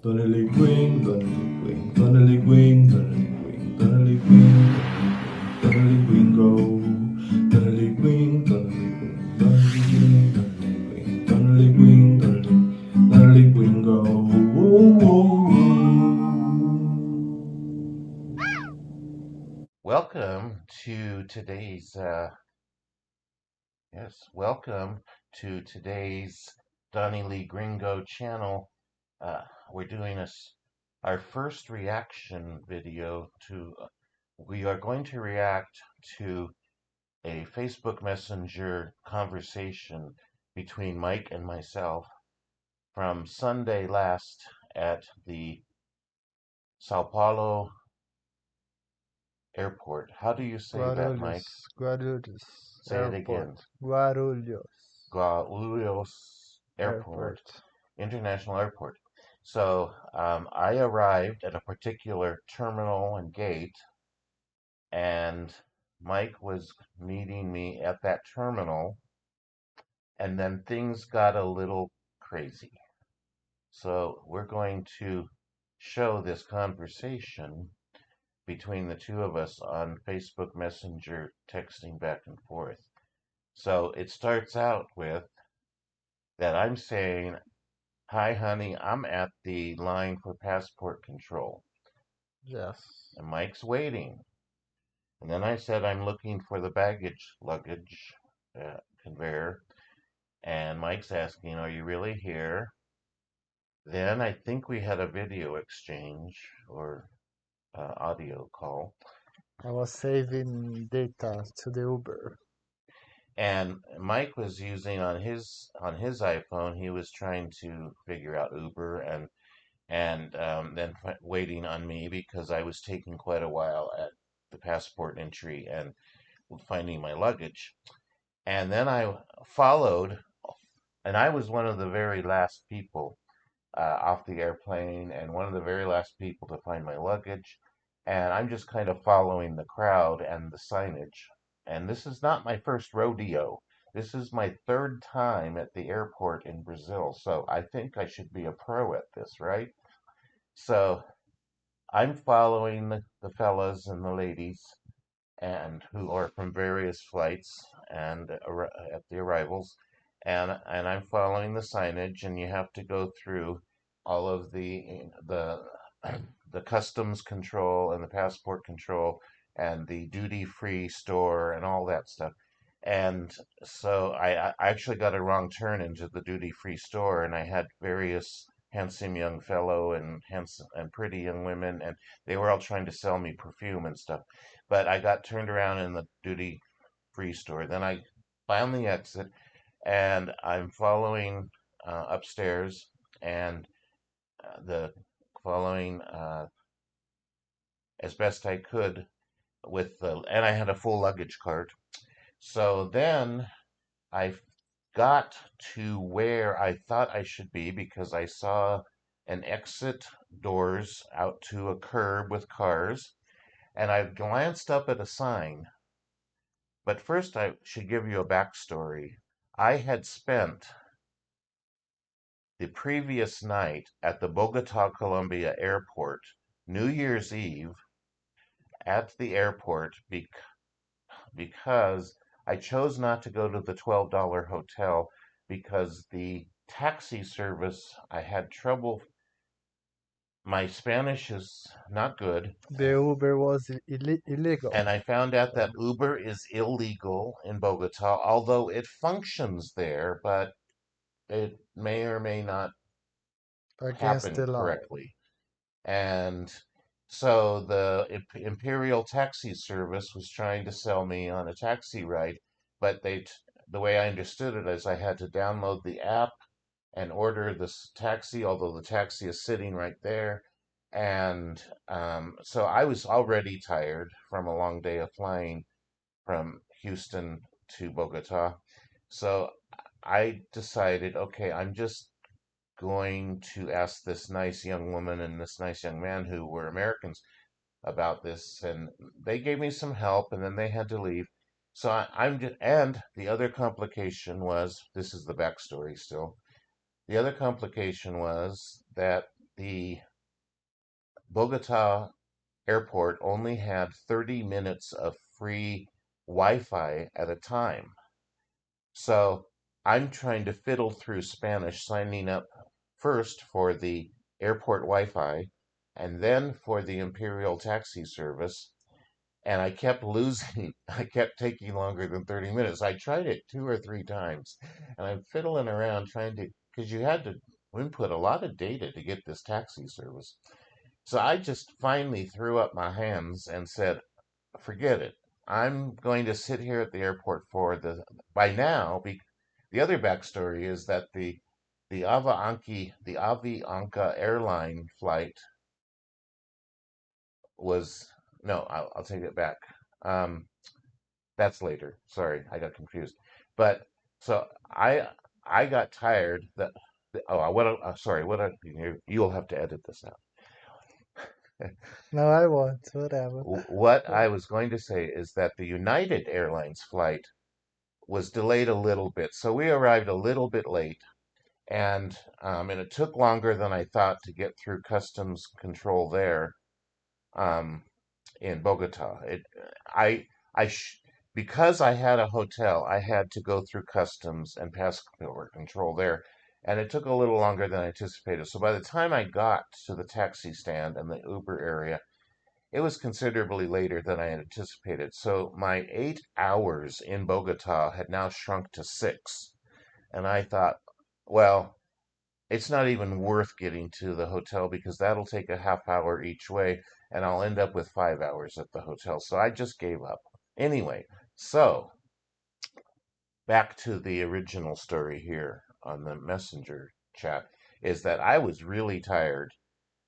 Donnie Gwing, Donnie Gwing, Donnie Gwing, Donnie Gwing, Donnie Gwing, Donnie Gringo, Donnie Gwing, Donnie Gwing, Donnie Gwing, Donnie Gwing, Donnie Gringo. Welcome to today's Donnie Lee Gringo channel. We're doing our first reaction video we are going to react to a Facebook Messenger conversation between Mike and myself from Sunday last at the Sao Paulo airport. How do you say that, Mike? Guarulhos Say it again. Airport. Guarulhos Guarulhos Airport, Airport. International Airport. So I arrived at a particular terminal and gate, and Mike was meeting me at that terminal, and then things got a little crazy. So we're going to show this conversation between the two of us on Facebook Messenger, texting back and forth. So it starts out with that I'm saying, "Hi, honey, I'm at the line for passport control." Yes. And Mike's waiting. And then I said, "I'm looking for the luggage conveyor." And Mike's asking, "Are you really here?" Then I think we had a video exchange or audio call. I was saving data to the Uber. And Mike was using on his iPhone. He was trying to figure out Uber and then waiting on me because I was taking quite a while at the passport entry and finding my luggage. And then I followed, and I was one of the very last people off the airplane and one of the very last people to find my luggage. And I'm just kind of following the crowd and the signage. And this is not my first rodeo. This is my third time at the airport in Brazil. So I think I should be a pro at this, right? So I'm following the fellas and the ladies and who are from various flights and at the arrivals, and I'm following the signage, and you have to go through all of the the customs control and the passport control and the duty free store and all that stuff. And so I actually got a wrong turn into the duty free store, and I had various handsome young fellow and handsome and pretty young women, and they were all trying to sell me perfume and stuff. But I got turned around in the duty free store. Then I finally exit, and I'm following upstairs and the following as best I could and I had a full luggage cart. So then I got to where I thought I should be because I saw an exit doors out to a curb with cars, and I glanced up at a sign. But first, I should give you a backstory. I had spent the previous night at the Bogota, Colombia airport, New Year's Eve, at the airport because I chose not to go to the $12 hotel because the taxi service, I had trouble. My Spanish is not good, The Uber was illegal. and I found out that Uber is illegal in Bogota, although it functions there, but it may or may not Against happen the law. correctly. And so the Imperial Taxi Service was trying to sell me on a taxi ride, but the way I understood it is I had to download the app and order this taxi, although the taxi is sitting right there. And so I was already tired from a long day of flying from Houston to Bogota. So I decided, okay, I'm just going to ask this nice young woman and this nice young man who were Americans about this, and they gave me some help, and then they had to leave. So I'm just, and the other complication was, this is the backstory still. The other complication was that the Bogota airport only had 30 minutes of free Wi-Fi at a time. So I'm trying to fiddle through Spanish, signing up first for the airport Wi-Fi and then for the Imperial taxi service. And I kept losing. I kept taking longer than 30 minutes. I tried it 2 or 3 times, and I'm fiddling around trying to, because you had to input a lot of data to get this taxi service. So I just finally threw up my hands and said, forget it. I'm going to sit here at the airport for by now, the other backstory is that the Avianca airline flight was, no, I'll take it back. Um, That's later. Sorry, I got confused. But so I got tired that oh what sorry you'll have to edit this out. No, I won't. Whatever. What Well, I was going to say is that the United Airlines flight was delayed a little bit, so we arrived a little bit late, and it took longer than I thought to get through customs control there. Um, in Bogota. I, I, because I had a hotel, I had to go through customs and passport control there, and it took a little longer than I anticipated. So by the time I got to the taxi stand and the Uber area, it was considerably later than I had anticipated. So my 8 hours in Bogota had now shrunk to 6, and I thought, well, it's not even worth getting to the hotel because that'll take a half hour each way, and I'll end up with 5 hours at the hotel. So I just gave up. Anyway, so back to the original story here on the messenger chat is that I was really tired.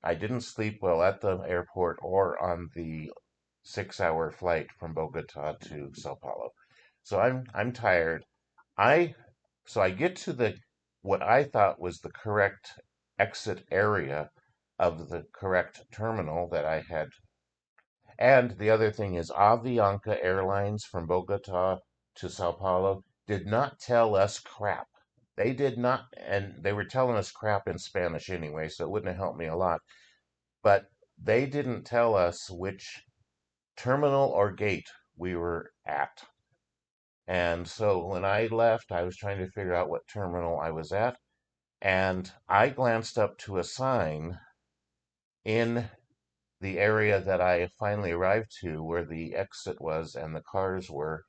I didn't sleep well at the airport or on the 6 hour flight from Bogota to Sao Paulo. So I'm tired. I so I get to the what I thought was the correct exit area of the correct terminal that I had. And the other thing is Avianca Airlines from Bogota to Sao Paulo did not tell us crap. They did not, and they were telling us crap in Spanish anyway, so it wouldn't have helped me a lot. But they didn't tell us which terminal or gate we were at. And so when I left, I was trying to figure out what terminal I was at. And I glanced up to a sign in the area that I finally arrived to where the exit was and the cars were.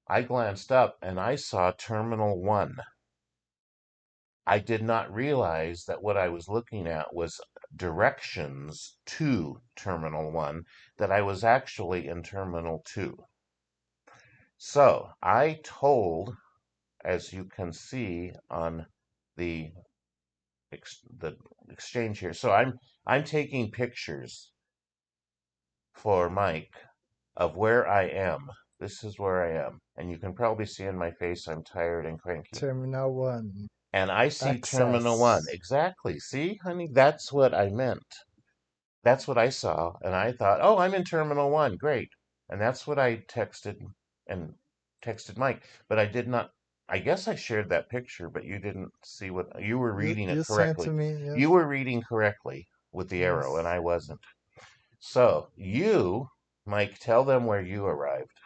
I glanced up and I saw Terminal 1. I did not realize that what I was looking at was directions to Terminal 1, that I was actually in Terminal 2. So I told, as you can see on the the exchange here. So I'm taking pictures for Mike of where I am. This is where I am, and you can probably see in my face I'm tired and cranky. Terminal 1. And I see Terminal 1. Access. Exactly. See, honey, that's what I meant. That's what I saw, and I thought, "Oh, I'm in Terminal 1. Great." And that's what I and texted Mike, but I did not I guess I shared that picture, but you didn't see what you were reading it You sent to correctly. me, You yes. were reading correctly with the arrow, and Yes. I wasn't. So, Mike, tell them where you arrived.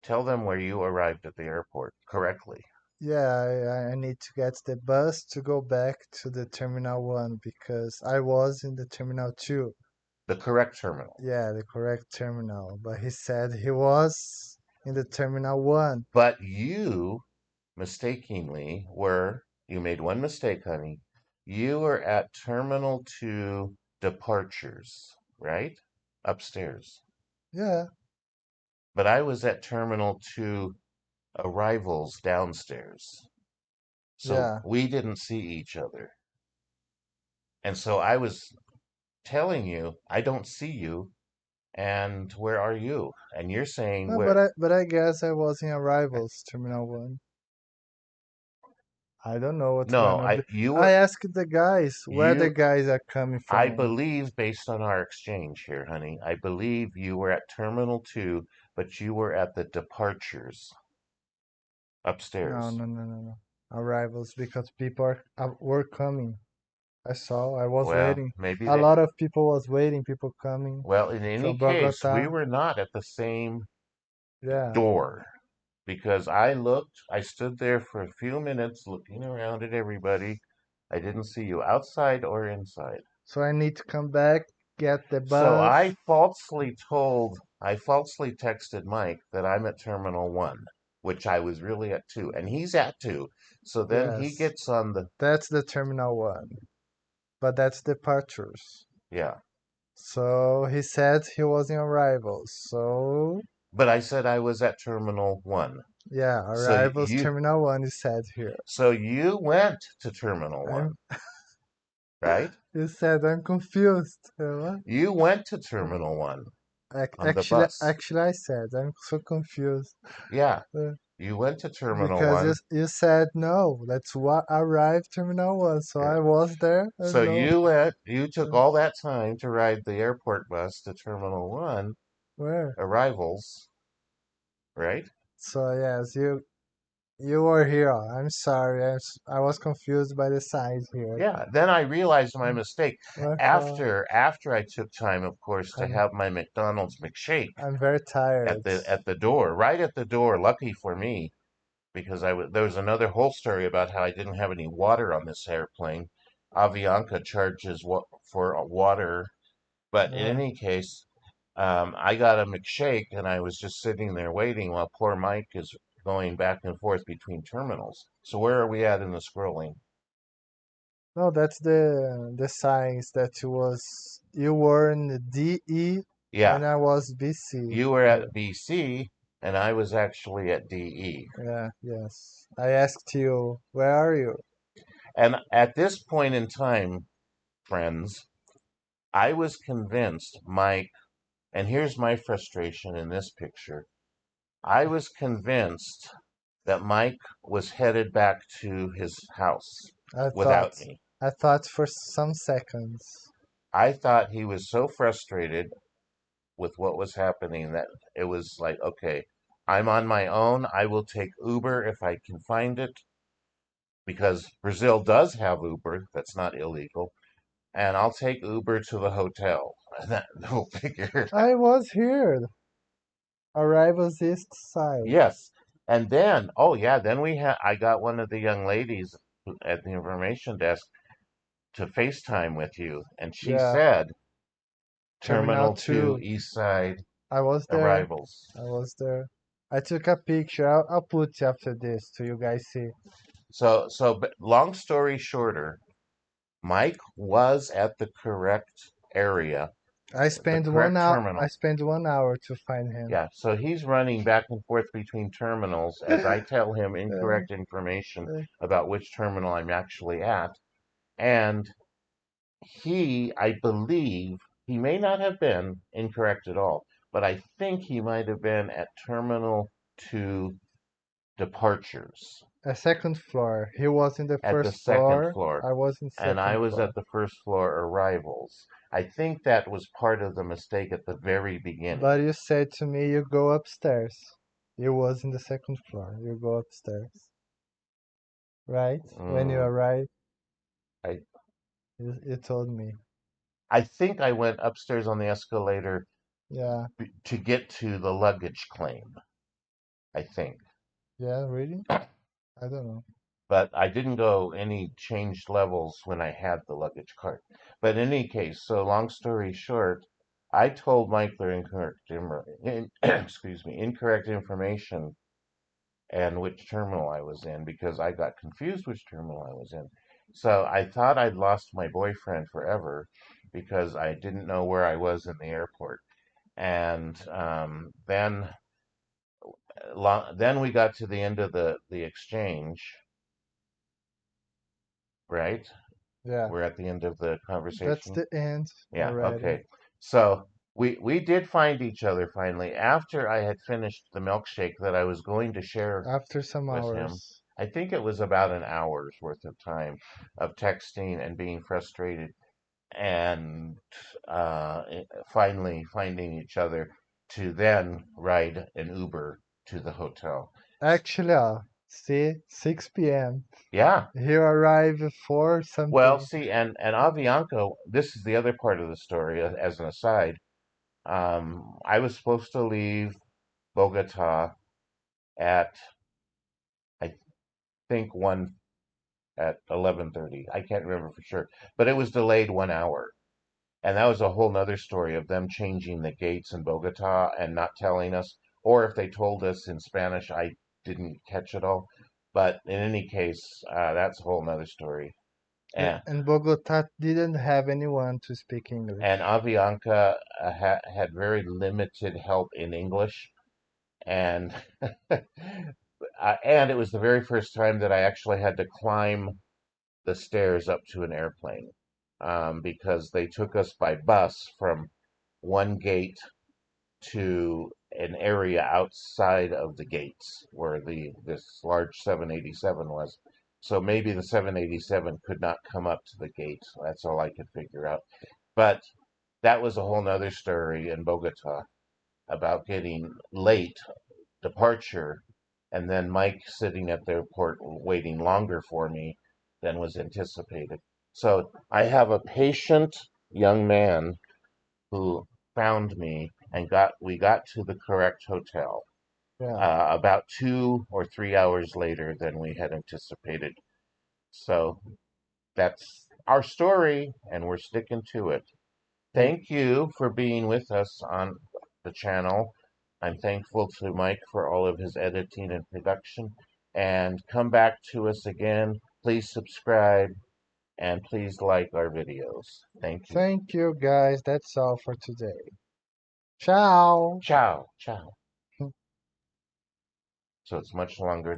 Tell them where you arrived at the airport correctly. Yeah, I need to get the bus to go back to the Terminal 1 because I was in the Terminal 2. The correct terminal. Yeah, the correct terminal. But he said he was in the Terminal 1. But you mistakenly you made one mistake, honey. You were at Terminal 2 departures, right? Upstairs. Yeah, But I was at Terminal 2 arrivals downstairs. So yeah. we didn't see each other. And so I was telling you, I don't see you, and where are you? And you're saying No, where? but I guess I was in Arrivals Terminal 1. I don't know what's No, going on. you I were, asked the guys where the you, guys are coming I from. believe based on our exchange here, honey, I believe you were at Terminal 2, but you were at the departures No, upstairs. no, no, no, no. Arrivals because people were coming. I saw. I was Well, waiting. maybe A they. lot of people was waiting. People coming Well, in any from case, we Bogota. were not at the same Yeah. door because I stood there for a few minutes looking around at everybody. I didn't see you outside or inside. So I need to come back, get the So bus. I falsely texted Mike that I'm at Terminal 1, which I was really at 2, and he's at 2. So then he Yes, gets on the, that's the Terminal 1, but that's departures. yeah. So he said he was in arrivals. So But I said I was at Terminal 1. yeah, So arrivals you, Terminal 1 is said here. so you went to Terminal 1, I'm. right? You said I'm confused. What? You went to Terminal 1 on the Actually, bus. actually, I said I'm so confused. Yeah, Uh, you went to Terminal because 1. you said no. That's what arrived Terminal 1. So I was there So and no. you took Uh, all that time to ride the airport bus to Terminal 1 Where? arrivals, right? So yes, you were here. I'm sorry. I was confused by the signs here. Yeah, then I realized my mistake. My fault. After I took time, of course, to I'm have my McDonald's McShake I'm very tired. at the door, right at the door. Lucky for me, because there was another whole story about how I didn't have any water on this airplane. Avianca charges for water, but in Yeah. any case, I got a McShake and I was just sitting there waiting while poor Mike is going back and forth between terminals. So where are we at in the scrolling? No, that's the signs that you were in the DE Yeah, and I was BC. you were Yeah. at BC and I was actually at DE. Yeah, yes. I asked you, where are you? And at this point in time, friends, I was convinced Mike, and here's my frustration in this picture. I was convinced that Mike was headed back to his house I thought without me. I thought for some seconds. I thought he was so frustrated with what was happening that it was like, okay, I'm on my own. I will take Uber if I can find it because Brazil does have Uber. That's not illegal. And I'll take Uber to the hotel. And that will figure it out. I was here. Arrivals east side. Yes. And then, oh yeah, then I got one of the young ladies at the information desk to FaceTime with you. And she Yeah, said, Terminal Terminal 2, 2. East Side, I was there. arrivals. I was there. I took a picture. I'll put it after this to you guys see. But long story shorter, Mike was at the correct area, the correct I terminal. spent 1 hour to find him. Yeah, so he's running back and forth between terminals as I tell him Uh, incorrect information uh, about which terminal I'm actually at. And I believe, he may not have been incorrect at all, but I think he might have been at Terminal 2 departures a second floor. He was in the at the first second floor. floor, I was in and I second was floor. at the first floor arrivals. I think that was part of the mistake at the very beginning. But you said to me you go upstairs. You was in the second floor. You go upstairs, right? When you Mm, arrived, I you told me. I think I went upstairs on the escalator Yeah, to get to the luggage claim. I think, yeah, really? I don't know. but I didn't go any changed levels when I had the luggage cart. But in any case, so long story short, I told Mike their excuse me, incorrect information and which terminal I was in because I got confused which terminal I was in. So I thought I'd lost my boyfriend forever because I didn't know where I was in the airport. And then we got to the end of the exchange, right? Yeah, We're at the end of the that's conversation. the end Yeah, already. okay. So we did find each other finally after I had finished the milkshake that I was going to share After some with him. hours. I think it was about an hour's worth of time of texting and being frustrated and finally finding each other to then ride an Uber to the hotel. Actually, See, 6 p.m. Yeah. He arrived for Well, something. see, and Avianca, this is the other part of the story, as an aside. I was supposed to leave Bogota at, I think, 11:30. I can't remember for sure, but it was delayed 1 hour. And that was a whole nother story of them changing the gates in Bogota and not telling us, or if they told us in Spanish, I didn't catch it all. But in any case, that's a whole nother story. And And Bogota didn't have anyone to speak and English. Avianca had very limited help in English, and and it was the very first time that I actually had to climb the stairs up to an airplane, because they took us by bus from one gate to an area outside of the gates where the this large 787 was. So maybe the 787 could not come up to the gate. That's all I could figure out. But that was a whole nother story in Bogota about getting late departure, and then Mike sitting at the airport waiting longer for me than was anticipated. So I have a patient young man who found me and got to the correct hotel Yeah. about 2 or 3 hours later than we had anticipated. So that's our story, and we're sticking to it. Hey, Thank you for being with us on the channel. I'm thankful to Mike for all of his editing and production. And come back to us again. Please subscribe and please like our videos. Thank you. thank you guys. That's all for today. Ciao. Ciao. Ciao. So it's much longer